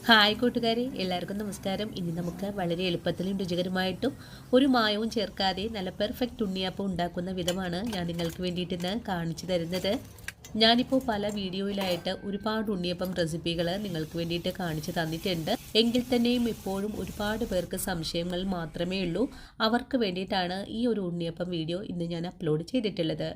Hi കൂട്ടുകാരെ, എല്ലാവർക്കും നമസ്കാരം. ഇനി നമുക്ക് വളരെ എളുപ്പത്തിലും രുചികരമായിട്ടും ഒരു മായവും ചേർക്കാതെ നല്ല പെർഫെക്റ്റ് ഉണ്ണിയപ്പം ഉണ്ടാക്കുന്ന വിധമാണ് ഞാൻ നിങ്ങൾക്ക് വേണ്ടിയിട്ട് ഇന്ന് കാണിച്ചു തരുന്നത്. ഞാനിപ്പോൾ പല വീഡിയോയിലായിട്ട് ഒരുപാട് ഉണ്ണിയപ്പം റെസിപ്പികൾ നിങ്ങൾക്ക് വേണ്ടിയിട്ട് കാണിച്ചു തന്നിട്ടുണ്ട്. എങ്കിൽ തന്നെയും ഇപ്പോഴും ഒരുപാട് പേർക്ക് സംശയങ്ങൾ മാത്രമേ ഉള്ളൂ. അവർക്ക് വേണ്ടിയിട്ടാണ് ഈ ഒരു ഉണ്ണിയപ്പം വീഡിയോ ഇന്ന് ഞാൻ അപ്ലോഡ് ചെയ്തിട്ടുള്ളത്.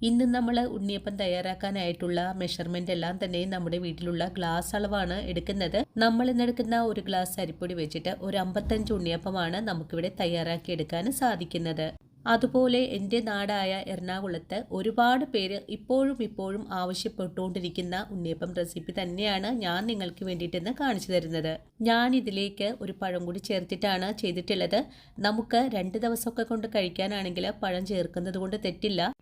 ഇന്ന് നമ്മൾ ഉണ്ണിയപ്പം തയ്യാറാക്കാനായിട്ടുള്ള മെഷർമെൻ്റ് എല്ലാം തന്നെ നമ്മുടെ വീട്ടിലുള്ള ഗ്ലാസ് അളവാണ് എടുക്കുന്നത്. നമ്മൾ ഇന്നെടുക്കുന്ന ഒരു ഗ്ലാസ് അരിപ്പൊടി വെച്ചിട്ട് ഒരു 55 ഉണ്ണിയപ്പമാണ് നമുക്കിവിടെ തയ്യാറാക്കി എടുക്കാൻ സാധിക്കുന്നത്. അതുപോലെ എൻ്റെ നാടായ എറണാകുളത്ത് ഒരുപാട് പേര് ഇപ്പോഴും ആവശ്യപ്പെട്ടുകൊണ്ടിരിക്കുന്ന ഉണ്ണിയപ്പം റെസിപ്പി തന്നെയാണ് ഞാൻ നിങ്ങൾക്ക് വേണ്ടിയിട്ടെന്ന് കാണിച്ചു തരുന്നത്. ഞാൻ ഇതിലേക്ക് ഒരു പഴം കൂടി ചേർത്തിട്ടാണ് ചെയ്തിട്ടുള്ളത്. നമുക്ക് 2 ദിവസമൊക്കെ കൊണ്ട് കഴിക്കാനാണെങ്കിൽ പഴം ചേർക്കുന്നത് കൊണ്ട് തെറ്റില്ല.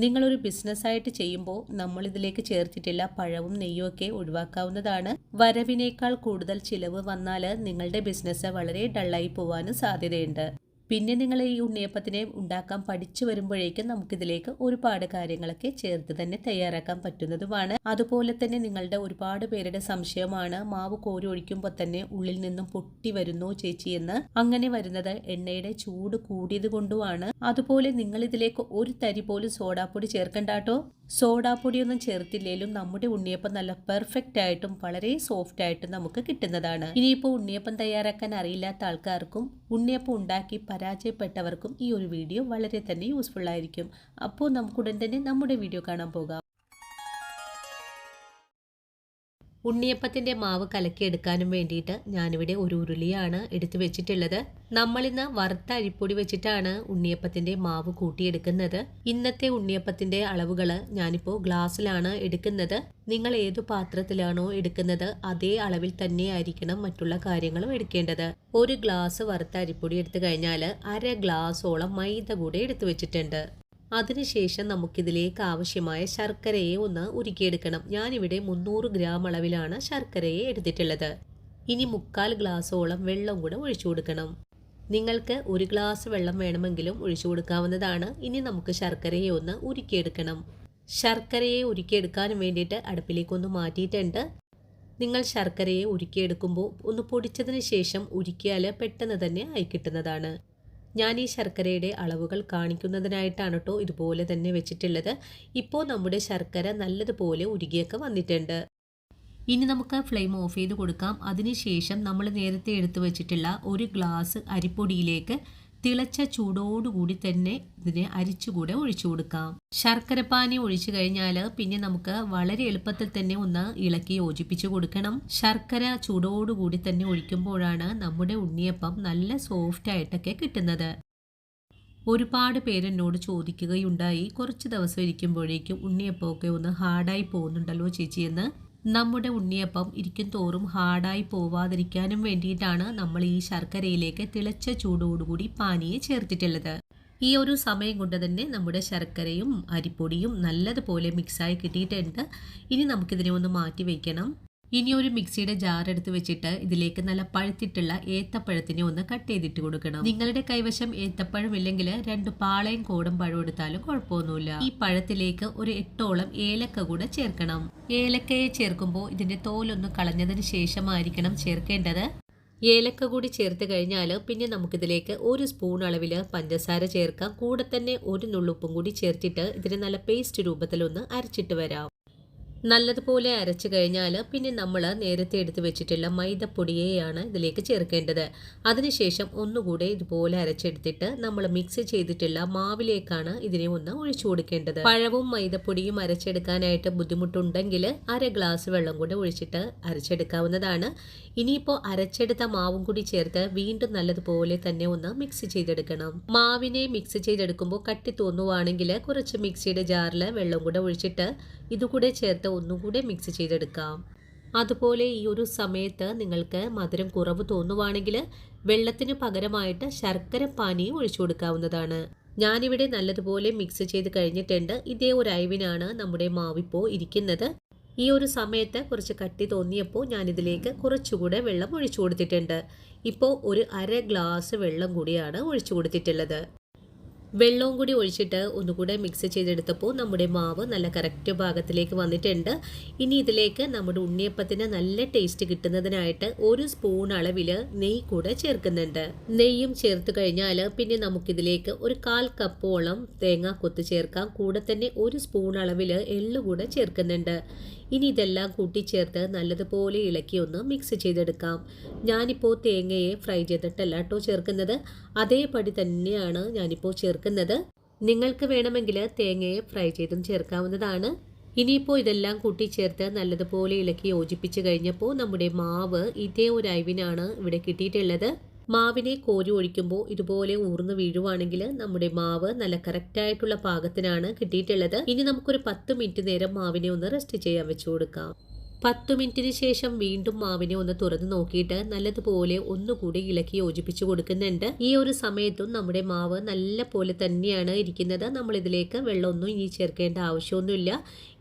നിങ്ങളൊരു ബിസിനസ്സായിട്ട് ചെയ്യുമ്പോൾ നമ്മളിതിലേക്ക് ചേർത്തിട്ടില്ല പഴവും നെയ്യും ഒക്കെ ഒഴിവാക്കാവുന്നതാണ്. വരവിനേക്കാൾ കൂടുതൽ ചിലവ് വന്നാൽ നിങ്ങളുടെ ബിസിനസ് വളരെ ഡള്ളായി പോവാനും സാധ്യതയുണ്ട്. പിന്നെ നിങ്ങൾ ഈ ഉണ്ണിയപ്പത്തിനെ ഉണ്ടാക്കാൻ പഠിച്ചു വരുമ്പോഴേക്കും നമുക്കിതിലേക്ക് ഒരുപാട് കാര്യങ്ങളൊക്കെ ചേർത്ത് തന്നെ തയ്യാറാക്കാൻ പറ്റുന്നതുമാണ്. അതുപോലെ തന്നെ നിങ്ങളുടെ ഒരുപാട് പേരുടെ സംശയമാണ്, മാവ് കോരി ഒഴിക്കുമ്പോൾ തന്നെ ഉള്ളിൽ നിന്നും പൊട്ടി വരുന്നു ചേച്ചി എന്ന്. അങ്ങനെ വരുന്നത് എണ്ണയുടെ ചൂട് കൂടിയത് കൊണ്ടുമാണ്. അതുപോലെ നിങ്ങൾ ഇതിലേക്ക് ഒരു തരി പോലും സോഡാപ്പൊടി ചേർക്കണ്ടാട്ടോ. സോഡാപ്പൊടിയൊന്നും ചേർത്തില്ലേലും നമ്മുടെ ഉണ്ണിയപ്പം നല്ല പെർഫെക്റ്റ് ആയിട്ടും വളരെ സോഫ്റ്റ് ആയിട്ടും നമുക്ക് കിട്ടുന്നതാണ്. ഇനിയിപ്പോൾ ഉണ്ണിയപ്പം തയ്യാറാക്കാൻ അറിയില്ലാത്ത ആൾക്കാർക്കും ഉണ്ണിയപ്പം ഉണ്ടാക്കി പരാജയപ്പെട്ടവർക്കും ഈ ഒരു വീഡിയോ വളരെ തന്നെ യൂസ്ഫുൾ ആയിരിക്കും. അപ്പോൾ നമുക്കുടൻ തന്നെ നമ്മുടെ വീഡിയോ കാണാൻ പോകാം. ഉണ്ണിയപ്പത്തിൻ്റെ മാവ് കലക്കിയെടുക്കാനും വേണ്ടിയിട്ട് ഞാനിവിടെ ഒരു ഉരുളിയാണ് എടുത്തു വെച്ചിട്ടുള്ളത്. നമ്മളിന്ന് വറുത്ത അരിപ്പൊടി വെച്ചിട്ടാണ് ഉണ്ണിയപ്പത്തിൻ്റെ മാവ് കൂട്ടിയെടുക്കുന്നത്. ഇന്നത്തെ ഉണ്ണിയപ്പത്തിൻ്റെ അളവുകൾ ഞാനിപ്പോൾ ഗ്ലാസ്സിലാണ് എടുക്കുന്നത്. നിങ്ങൾ ഏതു പാത്രത്തിലാണോ എടുക്കുന്നത് അതേ അളവിൽ തന്നെ ആയിരിക്കണം മറ്റുള്ള കാര്യങ്ങളും എടുക്കേണ്ടത്. ഒരു ഗ്ലാസ് വറുത്ത അരിപ്പൊടി എടുത്തു കഴിഞ്ഞാൽ 1/2 ഗ്ലാസോളം മൈദ കൂടെ എടുത്തു വെച്ചിട്ടുണ്ട്. അതിനുശേഷം നമുക്കിതിലേക്ക് ആവശ്യമായ ശർക്കരയെ ഒന്ന് ഉരുക്കിയെടുക്കണം. ഞാനിവിടെ 300 ഗ്രാം അളവിലാണ് ശർക്കരയെ എടുത്തിട്ടുള്ളത്. ഇനി 3/4 ഗ്ലാസോളം വെള്ളം കൂടെ ഒഴിച്ചു കൊടുക്കണം. നിങ്ങൾക്ക് 1 ഗ്ലാസ് വെള്ളം വേണമെങ്കിലും ഒഴിച്ചു കൊടുക്കാവുന്നതാണ്. ഇനി നമുക്ക് ശർക്കരയെ ഒന്ന് ഉരുക്കിയെടുക്കണം. ശർക്കരയെ ഉരുക്കിയെടുക്കാനും വേണ്ടിയിട്ട് അടുപ്പിലേക്കൊന്ന് മാറ്റിയിട്ടുണ്ട്. നിങ്ങൾ ശർക്കരയെ ഉരുക്കിയെടുക്കുമ്പോൾ ഒന്ന് പൊടിച്ചതിന് ശേഷം ഉരുക്കിയാൽ പെട്ടെന്ന് തന്നെ ആയി കിട്ടുന്നതാണ്. ഞാൻ ഈ ശർക്കരയുടെ അളവുകൾ കാണിക്കുന്നതിനായിട്ടാണ് കേട്ടോ ഇതുപോലെ തന്നെ വെച്ചിട്ടുള്ളത്. ഇപ്പോൾ നമ്മുടെ ശർക്കര നല്ലതുപോലെ ഉരുകിയൊക്കെ വന്നിട്ടുണ്ട്. ഇനി നമുക്ക് ഫ്ലെയിം ഓഫ് ചെയ്ത് കൊടുക്കാം. അതിനുശേഷം നമ്മൾ നേരത്തെ എടുത്തു വെച്ചിട്ടുള്ള 1 ഗ്ലാസ് അരിപ്പൊടിയിലേക്ക് തിളച്ച ചൂടോടുകൂടി തന്നെ ഇതിനെ അരിച്ചുകൂടെ ഒഴിച്ചു കൊടുക്കാം. ശർക്കരപ്പാനി ഒഴിച്ചു കഴിഞ്ഞാൽ പിന്നെ നമുക്ക് വളരെ എളുപ്പത്തിൽ തന്നെ ഒന്ന് ഇളക്കി യോജിപ്പിച്ചു കൊടുക്കണം. ശർക്കര ചൂടോടുകൂടി തന്നെ ഒഴിക്കുമ്പോഴാണ് നമ്മുടെ ഉണ്ണിയപ്പം നല്ല സോഫ്റ്റ് ആയിട്ടൊക്കെ കിട്ടുന്നത്. ഒരുപാട് പേരെന്നോട് ചോദിക്കുകയുണ്ടായി, കുറച്ച് ദിവസം ഇരിക്കുമ്പോഴേക്കും ഉണ്ണിയപ്പമൊക്കെ ഒന്ന് ഹാർഡായി പോകുന്നുണ്ടല്ലോ ചേച്ചിയെന്ന്. നമ്മുടെ ഉണ്ണിയപ്പം ഇരിക്കും തോറും ഹാർഡായി പോവാതിരിക്കാനും വേണ്ടിയിട്ടാണ് നമ്മൾ ഈ ശർക്കരയിലേക്ക് തിളച്ച ചൂടോടുകൂടി പാനിയെ ചേർത്തിട്ടുള്ളത്. ഈ ഒരു സമയം കൊണ്ട് തന്നെ നമ്മുടെ ശർക്കരയും അരിപ്പൊടിയും നല്ലതുപോലെ മിക്സായി കിട്ടിയിട്ടുണ്ട്. ഇനി നമുക്കിതിനെ ഒന്ന് മാറ്റി വയ്ക്കണം. ഇനി ഒരു മിക്സിയുടെ ജാർ എടുത്ത് വെച്ചിട്ട് ഇതിലേക്ക് നല്ല പഴുത്തിട്ടുള്ള ഏത്തപ്പഴത്തിനെ ഒന്ന് കട്ട് ചെയ്തിട്ട് കൊടുക്കണം. നിങ്ങളുടെ കൈവശം ഏത്തപ്പഴം ഇല്ലെങ്കിൽ 2 പാളയും കോടും പഴം എടുത്താലും കുഴപ്പമൊന്നുമില്ല. ഈ പഴത്തിലേക്ക് ഒരു 8ഓളം ഏലക്ക കൂടെ ചേർക്കണം. ഏലക്കയെ ചേർക്കുമ്പോൾ ഇതിന്റെ തോലൊന്ന് കളഞ്ഞതിന് ശേഷമായിരിക്കണം ചേർക്കേണ്ടത്. ഏലക്ക കൂടി ചേർത്ത് കഴിഞ്ഞാൽ പിന്നെ നമുക്കിതിലേക്ക് 1 സ്പൂൺ അളവിൽ പഞ്ചസാര ചേർക്കാം. കൂടെ തന്നെ 1 നുള്ളുപ്പും കൂടി ചേർത്തിട്ട് ഇതിനെ നല്ല പേസ്റ്റ് രൂപത്തിലൊന്ന് അരച്ചിട്ട് വരാം. നല്ലതുപോലെ അരച്ചു കഴിഞ്ഞാൽ പിന്നെ നമ്മൾ നേരത്തെ എടുത്ത് വെച്ചിട്ടുള്ള മൈദപ്പൊടിയെയാണ് ഇതിലേക്ക് ചേർക്കേണ്ടത്. അതിനുശേഷം ഒന്നുകൂടെ ഇതുപോലെ അരച്ചെടുത്തിട്ട് നമ്മൾ മിക്സ് ചെയ്തിട്ടുള്ള മാവിലേക്കാണ് ഇതിനെ ഒന്ന് ഒഴിച്ചു കൊടുക്കേണ്ടത്. പഴവും മൈദപ്പൊടിയും അരച്ചെടുക്കാനായിട്ട് ബുദ്ധിമുട്ടുണ്ടെങ്കിൽ 1/2 ഗ്ലാസ് വെള്ളം കൂടെ ഒഴിച്ചിട്ട് അരച്ചെടുക്കാവുന്നതാണ്. ഇനിയിപ്പോൾ അരച്ചെടുത്ത മാവും കൂടി ചേർത്ത് വീണ്ടും നല്ലതുപോലെ തന്നെ ഒന്ന് മിക്സ് ചെയ്തെടുക്കണം. മാവിനെ മിക്സ് ചെയ്തെടുക്കുമ്പോൾ കട്ടി തോന്നുവാണെങ്കിൽ കുറച്ച് മിക്സിയുടെ ജാറിൽ വെള്ളം കൂടെ ഒഴിച്ചിട്ട് ഇതുകൂടെ ചേർത്ത് ഒന്നുകൂടെ മിക്സ് ചെയ്തെടുക്കാം. അതുപോലെ ഈ ഒരു സമയത്ത് നിങ്ങൾക്ക് മധുരം കുറവ് തോന്നുവാണെങ്കിൽ വെള്ളത്തിന് പകരമായിട്ട് ശർക്കര പാനിയും ഒഴിച്ചു കൊടുക്കാവുന്നതാണ്. ഞാനിവിടെ നല്ലതുപോലെ മിക്സ് ചെയ്ത് കഴിഞ്ഞിട്ടുണ്ട്. ഇതേ ഒരു അയവിനാണ് നമ്മുടെ മാവിപ്പോൾ ഇരിക്കുന്നത്. ഈ ഒരു സമയത്ത് കുറച്ച് കട്ടി തോന്നിയപ്പോൾ ഞാനിതിലേക്ക് കുറച്ചുകൂടെ വെള്ളം ഒഴിച്ചു കൊടുത്തിട്ടുണ്ട്. ഇപ്പോൾ ഒരു 1/2 ഗ്ലാസ് വെള്ളം കൂടിയാണ് ഒഴിച്ചു കൊടുത്തിട്ടുള്ളത്. വെള്ളവും കൂടി ഒഴിച്ചിട്ട് ഒന്നുകൂടെ മിക്സ് ചെയ്തെടുത്തപ്പോൾ നമ്മുടെ മാവ് നല്ല കറക്റ്റ് ഭാഗത്തിലേക്ക് വന്നിട്ടുണ്ട്. ഇനി ഇതിലേക്ക് നമ്മുടെ ഉണ്ണിയപ്പത്തിന് നല്ല ടേസ്റ്റ് കിട്ടുന്നതിനായിട്ട് 1 സ്പൂൺ അളവിൽ നെയ്യ് കൂടെ ചേർക്കുന്നുണ്ട്. നെയ്യും ചേർത്ത് കഴിഞ്ഞാൽ പിന്നെ നമുക്കിതിലേക്ക് ഒരു 1/4 കപ്പോളം തേങ്ങ കൊത്ത് ചേർക്കാം. കൂടെ തന്നെ 1 സ്പൂൺ അളവിൽ എള്ളു കൂടെ ചേർക്കുന്നുണ്ട്. ഇനി ഇതെല്ലാം കൂട്ടിച്ചേർത്ത് നല്ലതുപോലെ ഇളക്കി ഒന്ന് മിക്സ് ചെയ്തെടുക്കാം. ഞാനിപ്പോൾ തേങ്ങയെ ഫ്രൈ ചെയ്തിട്ടല്ല കേട്ടോ ചേർക്കുന്നത്, അതേപടി തന്നെയാണ് ഞാനിപ്പോൾ ചേർക്കുന്നത്. നിങ്ങൾക്ക് വേണമെങ്കിൽ തേങ്ങയെ ഫ്രൈ ചെയ്തും ചേർക്കാവുന്നതാണ്. ഇനിയിപ്പോൾ ഇതെല്ലാം കൂട്ടിച്ചേർത്ത് നല്ലതുപോലെ ഇളക്കി യോജിപ്പിച്ച് കഴിഞ്ഞപ്പോൾ നമ്മുടെ മാവ് ഇതേ ഒരു അയവിനാണ് ഇവിടെ കിട്ടിയിട്ടുള്ളത്. മാവിനെ കോരി ഒഴിക്കുമ്പോൾ ഇതുപോലെ ഊർന്ന് വീഴുവാണെങ്കിൽ നമ്മുടെ മാവ് നല്ല കറക്റ്റായിട്ടുള്ള പാകത്തിനാണ് കിട്ടിയിട്ടുള്ളത്. ഇനി നമുക്കൊരു 10 മിനിറ്റ് നേരം മാവിനെ ഒന്ന് റെസ്റ്റ് ചെയ്യാൻ വെച്ചു കൊടുക്കാം. 10 മിനിറ്റിന് ശേഷം വീണ്ടും മാവിനെ ഒന്ന് തുറന്ന് നോക്കിയിട്ട് നല്ലതുപോലെ ഒന്നുകൂടി ഇളക്കി യോജിപ്പിച്ച് കൊടുക്കുന്നുണ്ട്. ഈ ഒരു സമയത്തും നമ്മുടെ മാവ് നല്ല പോലെ തന്നെയാണ് ഇരിക്കുന്നത്. നമ്മൾ ഇതിലേക്ക് വെള്ളമൊന്നും ഇനി ചേർക്കേണ്ട ആവശ്യമൊന്നുമില്ല.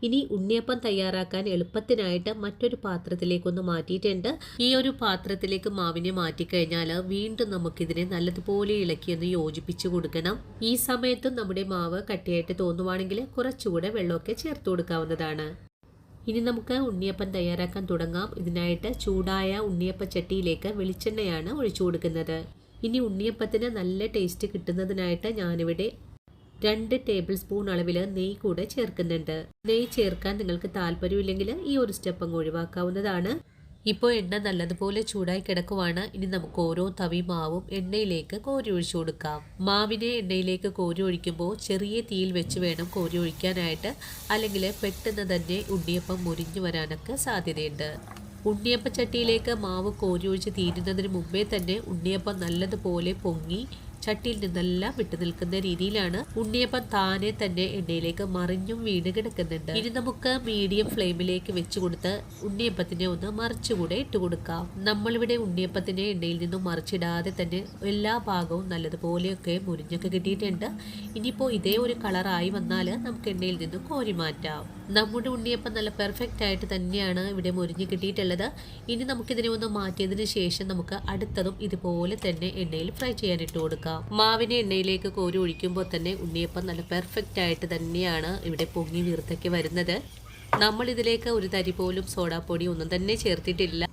ഇനി ഉണ്ണിയപ്പം തയ്യാറാക്കാൻ എളുപ്പത്തിനായിട്ട് മറ്റൊരു പാത്രത്തിലേക്കൊന്ന് മാറ്റിയിട്ടുണ്ട്. ഈ ഒരു പാത്രത്തിലേക്ക് മാവിനെ മാറ്റിക്കഴിഞ്ഞാൽ വീണ്ടും നമുക്കിതിനെ നല്ലതുപോലെ ഇളക്കിയൊന്ന് യോജിപ്പിച്ച് കൊടുക്കണം. ഈ സമയത്തും നമ്മുടെ മാവ് കട്ടിയായിട്ട് തോന്നുവാണെങ്കിൽ കുറച്ചുകൂടെ വെള്ളമൊക്കെ ചേർത്ത് കൊടുക്കാവുന്നതാണ്. ഇനി നമുക്ക് ഉണ്ണിയപ്പം തയ്യാറാക്കാൻ തുടങ്ങാം. ഇതിനായിട്ട് ചൂടായ ഉണ്ണിയപ്പ ചട്ടിയിലേക്ക് വെളിച്ചെണ്ണയാണ് ഒഴിച്ചു കൊടുക്കുന്നത്. ഇനി ഉണ്ണിയപ്പത്തിന് നല്ല ടേസ്റ്റ് കിട്ടുന്നതിനായിട്ട് ഞാനിവിടെ 2 ടേബിൾ സ്പൂൺ അളവിൽ നെയ്യ് കൂടെ ചേർക്കുന്നുണ്ട്. നെയ്യ് ചേർക്കാൻ നിങ്ങൾക്ക് താല്പര്യമില്ലെങ്കിൽ ഈ ഒരു സ്റ്റെപ്പ് അങ്ങ് ഒഴിവാക്കാവുന്നതാണ്. ഇപ്പോൾ എണ്ണ നല്ലതുപോലെ ചൂടായി കിടക്കുവാണ്. ഇനി നമുക്ക് ഓരോ തവി മാവും എണ്ണയിലേക്ക് കോരി ഒഴിച്ചു കൊടുക്കാം. മാവിനെ എണ്ണയിലേക്ക് കോരി ഒഴിക്കുമ്പോൾ ചെറിയ തീയിൽ വെച്ച് വേണം കോരി ഒഴിക്കാനായിട്ട്, അല്ലെങ്കിൽ പെട്ടെന്ന് തന്നെ ഉണ്ണിയപ്പം മുരിഞ്ഞു വരാനൊക്കെ സാധ്യതയുണ്ട്. ഉണ്ണിയപ്പച്ചട്ടിയിലേക്ക് മാവ് കോരി ഒഴിച്ച് തീരുന്നതിന് മുമ്പേ തന്നെ ഉണ്ണിയപ്പം നല്ലതുപോലെ പൊങ്ങി ചട്ടിയിൽ നിന്നെല്ലാം വിട്ടു നിൽക്കുന്ന രീതിയിലാണ് ഉണ്ണിയപ്പം താനെ തന്നെ എണ്ണയിലേക്ക് മറിഞ്ഞും വീണ് കിടക്കുന്നുണ്ട്. ഇനി നമുക്ക് മീഡിയം ഫ്ലെയിമിലേക്ക് വെച്ച് കൊടുത്ത് ഉണ്ണിയപ്പത്തിനെ ഒന്ന് മറിച്ചുകൂടെ ഇട്ട് കൊടുക്കാം. നമ്മളിവിടെ ഉണ്ണിയപ്പത്തിനെ എണ്ണയിൽ നിന്നും മറിച്ചിടാതെ തന്നെ എല്ലാ ഭാഗവും നല്ലതുപോലെയൊക്കെ മുരിഞ്ഞൊക്കെ കിട്ടിയിട്ടുണ്ട്. ഇനിയിപ്പോൾ ഇതേ ഒരു കളറായി വന്നാൽ നമുക്ക് എണ്ണയിൽ നിന്നും കോരി മാറ്റാം. നമ്മുടെ ഉണ്ണിയപ്പം നല്ല പെർഫെക്റ്റ് ആയിട്ട് തന്നെയാണ് ഇവിടെ മുരിഞ്ഞ് കിട്ടിയിട്ടുള്ളത്. ഇനി നമുക്കിതിനെ ഒന്ന് മാറ്റിയതിന് ശേഷം നമുക്ക് അടുത്തതും ഇതുപോലെ തന്നെ എണ്ണയിൽ ഫ്രൈ ചെയ്യാനിട്ട് കൊടുക്കാം. മാവിനെ എണ്ണയിലേക്ക് കോരി ഒഴിക്കുമ്പോൾ തന്നെ ഉണ്ണിയപ്പം നല്ല പെർഫെക്റ്റ് ആയിട്ട് തന്നെയാണ് ഇവിടെ പൊങ്ങി വീർത്തൊക്കെ വരുന്നത്. നമ്മൾ ഇതിലേക്ക് ഒരു തരി പോലും സോഡാപ്പൊടി ഒന്നും തന്നെ ചേർത്തിട്ടില്ല.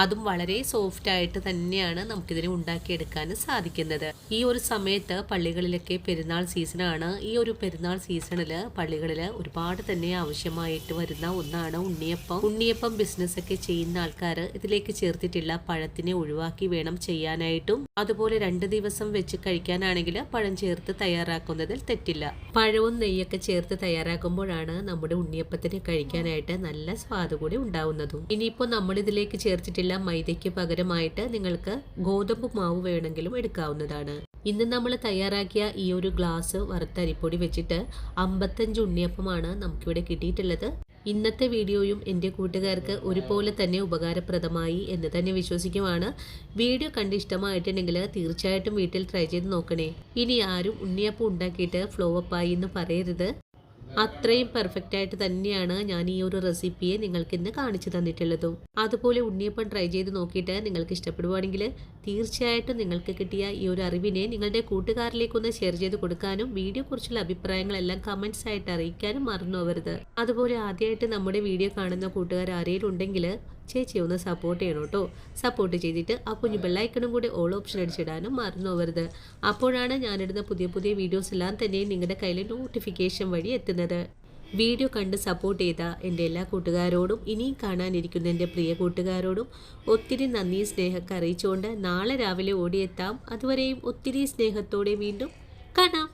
അതും വളരെ സോഫ്റ്റ് ആയിട്ട് തന്നെയാണ് നമുക്കിതിനെ ഉണ്ടാക്കിയെടുക്കാൻ സാധിക്കുന്നത്. ഈ ഒരു സമയത്ത് പള്ളികളിലൊക്കെ പെരുന്നാൾ സീസണാണ്. ഈ ഒരു പെരുന്നാൾ സീസണിൽ പള്ളികളിൽ ഒരുപാട് തന്നെ ആവശ്യമായിട്ട് വരുന്ന ഒന്നാണ് ഉണ്ണിയപ്പം. ഉണ്ണിയപ്പം ബിസിനസ് ഒക്കെ ചെയ്യുന്ന ആൾക്കാർ ഇതിലേക്ക് ചേർത്തിട്ടുള്ള പഴത്തിനെ ഒഴിവാക്കി വേണം ചെയ്യാനായിട്ടും. അതുപോലെ 2 ദിവസം വെച്ച് കഴിക്കാനാണെങ്കിൽ പഴം ചേർത്ത് തയ്യാറാക്കുന്നതിൽ തെറ്റില്ല. പഴവും നെയ്യൊക്കെ ചേർത്ത് തയ്യാറാക്കുമ്പോഴാണ് നമ്മുടെ ഉണ്ണിയപ്പത്തിന് കഴിക്കാനായിട്ട് നല്ല സ്വാദ് കൂടി ഉണ്ടാവുന്നതും. ഇനിയിപ്പോൾ നമ്മൾ ഇതിലേക്ക് ചേർത്തിട്ടുള്ള മൈദയ്ക്ക് പകരമായിട്ട് നിങ്ങൾക്ക് ഗോതമ്പ് മാവ് വേണമെങ്കിലും എടുക്കാവുന്നതാണ്. ഇന്ന് നമ്മൾ തയ്യാറാക്കിയ ഈ ഒരു ഗ്ലാസ് വറുത്ത അരിപ്പൊടി വെച്ചിട്ട് 55 ഉണ്ണിയപ്പമാണ് നമുക്കിവിടെ കിട്ടിയിട്ടുള്ളത്. ഇന്നത്തെ വീഡിയോയും എൻ്റെ കൂട്ടുകാർക്ക് ഒരുപോലെ തന്നെ ഉപകാരപ്രദമായി എന്ന് തന്നെ വിശ്വസിക്കുവാണ്. വീഡിയോ കണ്ട് ഇഷ്ടമായിട്ടുണ്ടെങ്കിൽ തീർച്ചയായിട്ടും വീട്ടിൽ ട്രൈ ചെയ്ത് നോക്കണേ. ഇനി ആരും ഉണ്ണിയപ്പം ഉണ്ടാക്കിയിട്ട് ഫ്ലോ അപ്പായി എന്ന് പറയരുത്. അത്രയും പെർഫെക്റ്റ് ആയിട്ട് തന്നെയാണ് ഞാൻ ഈ ഒരു റെസിപ്പിയെ നിങ്ങൾക്ക് ഇന്ന് കാണിച്ചു തന്നിട്ടുള്ളതും. അതുപോലെ ഉണ്ണിയപ്പം ട്രൈ ചെയ്ത് നോക്കിയിട്ട് നിങ്ങൾക്ക് ഇഷ്ടപ്പെടുവാണെങ്കിൽ തീർച്ചയായിട്ടും നിങ്ങൾക്ക് കിട്ടിയ ഈ ഒരു അറിവിനെ നിങ്ങളുടെ കൂട്ടുകാരിലേക്കൊന്ന് ഷെയർ ചെയ്ത് കൊടുക്കാനും വീഡിയോ കുറിച്ചുള്ള അഭിപ്രായങ്ങളെല്ലാം കമൻസ് ആയിട്ട് അറിയിക്കാനും മറന്നു പോകരുത്. അതുപോലെ ആദ്യമായിട്ട് നമ്മുടെ വീഡിയോ കാണുന്ന കൂട്ടുകാർ ആരെങ്കിലും ഉണ്ടെങ്കിൽ ചേച്ചി ഒന്ന് സപ്പോർട്ട് ചെയ്യണം കേട്ടോ. സപ്പോർട്ട് ചെയ്തിട്ട് ആ കുഞ്ഞു ബെല്ലൈക്കണും കൂടി ഓൾ ഓപ്ഷൻ അടിച്ചിടാനും മറന്നു പോകരുത്. അപ്പോഴാണ് ഞാനിടുന്ന പുതിയ പുതിയ വീഡിയോസ് എല്ലാം തന്നെ നിങ്ങളുടെ കയ്യിൽ നോട്ടിഫിക്കേഷൻ വഴി എത്തുന്നത്. വീഡിയോ കണ്ട് സപ്പോർട്ട് ചെയ്ത എൻ്റെ എല്ലാ കൂട്ടുകാരോടും ഇനിയും കാണാനിരിക്കുന്ന എൻ്റെ പ്രിയ കൂട്ടുകാരോടും ഒത്തിരി നന്ദി സ്നേഹമൊക്കെ അറിയിച്ചുകൊണ്ട് നാളെ രാവിലെ ഓടിയെത്താം. അതുവരെയും ഒത്തിരി സ്നേഹത്തോടെ വീണ്ടും കാണാം.